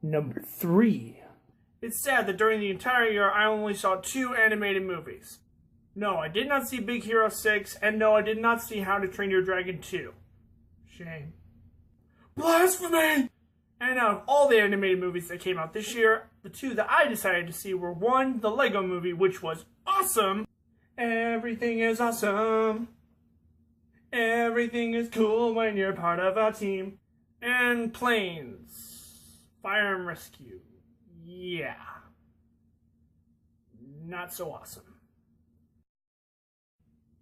Number 3. It's sad that during the entire year I only saw 2 animated movies. No, I did not see Big Hero 6, and no, I did not see How to Train Your Dragon 2. Shame. Blasphemy! And out of all the animated movies that came out this year, the 2 that I decided to see were 1, the Lego Movie, which was awesome. Everything is awesome. Everything is cool when you're part of a team. And Planes, Fire and Rescue. Yeah. Not so awesome.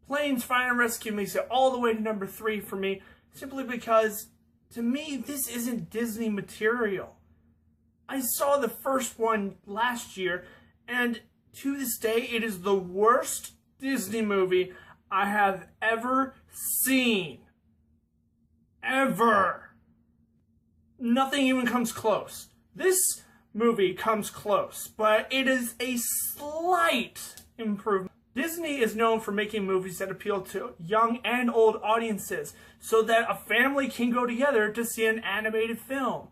Planes, Fire and Rescue makes it all the way to number 3 for me, simply because, to me, this isn't Disney material. I saw the first one last year, and to this day, it is the worst Disney movie I have ever seen. Ever. Nothing even comes close. This movie comes close, but it is a slight improvement. Disney is known for making movies that appeal to young and old audiences so that a family can go together to see an animated film.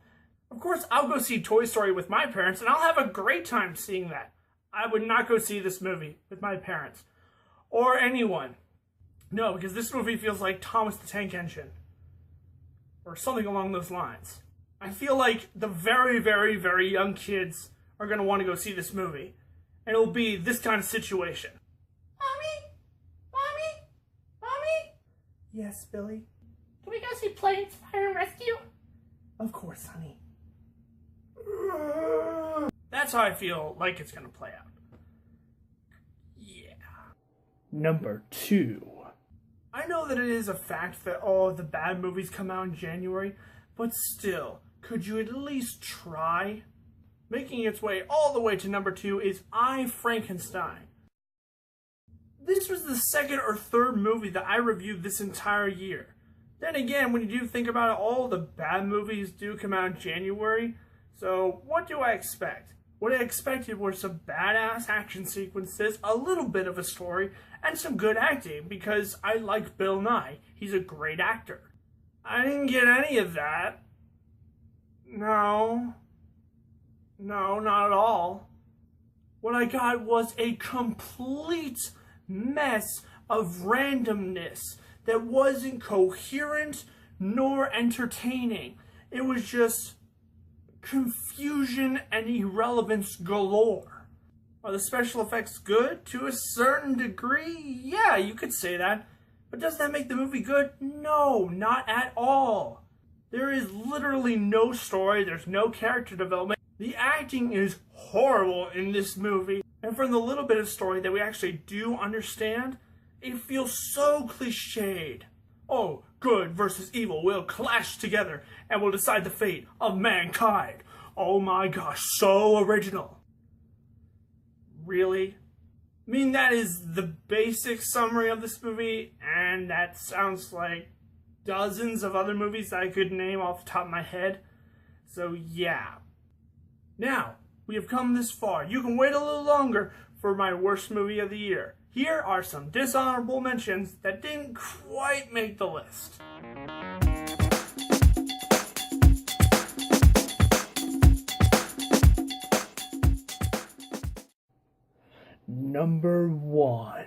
Of course, I'll go see Toy Story with my parents, and I'll have a great time seeing that. I would not go see this movie with my parents. Or anyone. No, because this movie feels like Thomas the Tank Engine. Or something along those lines. I feel like the very, very, very young kids are going to want to go see this movie. And it'll be this kind of situation. Mommy? Mommy? Mommy? Yes, Billy? Can we go see Planes, Fire and Rescue? Of course, honey. That's how I feel like it's going to play out. Yeah. Number 2. I know that it is a fact that all of the bad movies come out in January, but still, could you at least try? Making its way all the way to number 2 is I, Frankenstein. This was the second or third movie that I reviewed this entire year. Then again, when you do think about it, all the bad movies do come out in January. So what do I expect? What I expected were some badass action sequences, a little bit of a story, and some good acting because I like Bill Nye. He's a great actor. I didn't get any of that. No, not at all. What I got was a complete mess of randomness that wasn't coherent nor entertaining. It was just confusion and irrelevance galore. Are the special effects good? To a certain degree, yeah, you could say that. But does that make the movie good? No, not at all. There is literally no story, there's no character development. The acting is horrible in this movie. And from the little bit of story that we actually do understand, it feels so cliched. Oh, good versus evil will clash together and will decide the fate of mankind. Oh my gosh, so original. Really? I mean, that is the basic summary of this movie, and that sounds like dozens of other movies that I could name off the top of my head. So yeah. Now, we have come this far. You can wait a little longer for my worst movie of the year. Here are some dishonorable mentions that didn't quite make the list. Number 1.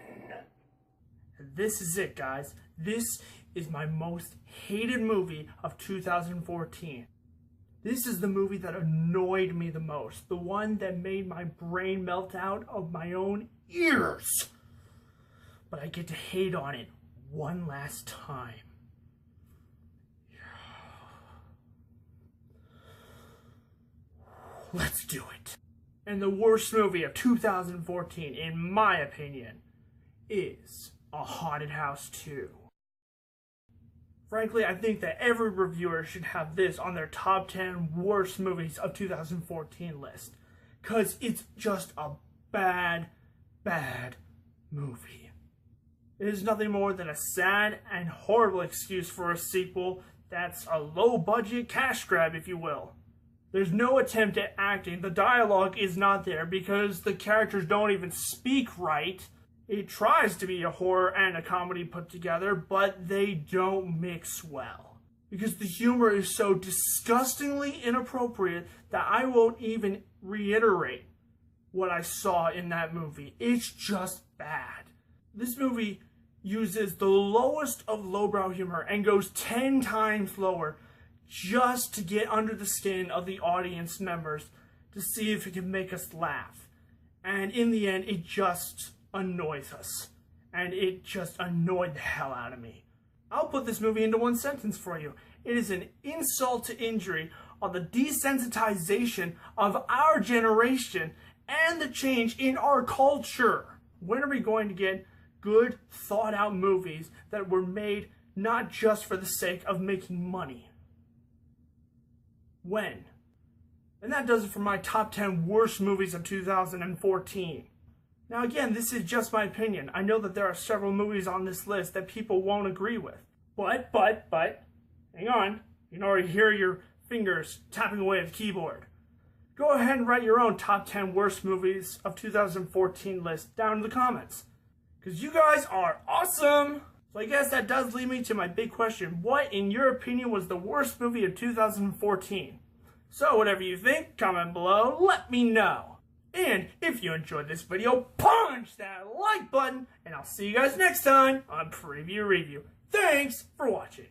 This is it, guys. This is my most hated movie of 2014. This is the movie that annoyed me the most. The one that made my brain melt out of my own ears. But I get to hate on it one last time. Let's do it. And the worst movie of 2014, in my opinion, is A Haunted House 2. Frankly, I think that every reviewer should have this on their top 10 worst movies of 2014 list. Because it's just a bad movie. It is nothing more than a sad and horrible excuse for a sequel that's a low-budget cash grab, if you will. There's no attempt at acting. The dialogue is not there because the characters don't even speak right. It tries to be a horror and a comedy put together, but they don't mix well. because the humor is so disgustingly inappropriate that I won't even reiterate what I saw in that movie. It's just bad. This movie uses the lowest of lowbrow humor and goes 10 times lower just to get under the skin of the audience members to see if it can make us laugh. And in the end, it just annoys us. And it just annoyed the hell out of me. I'll put this movie into one sentence for you. It is an insult to injury on the desensitization of our generation and the change in our culture. When are we going to get good, thought-out movies that were made not just for the sake of making money? When? And that does it for my top 10 worst movies of 2014. Now again, this is just my opinion. I know that there are several movies on this list that people won't agree with. But, hang on. You can already hear your fingers tapping away at the keyboard. Go ahead and write your own top 10 worst movies of 2014 list down in the comments. Because you guys are awesome! So I guess that does lead me to my big question. What, in your opinion, was the worst movie of 2014? So whatever you think, comment below, let me know. And if you enjoyed this video, punch that like button, and I'll see you guys next time on Preview Review. Thanks for watching.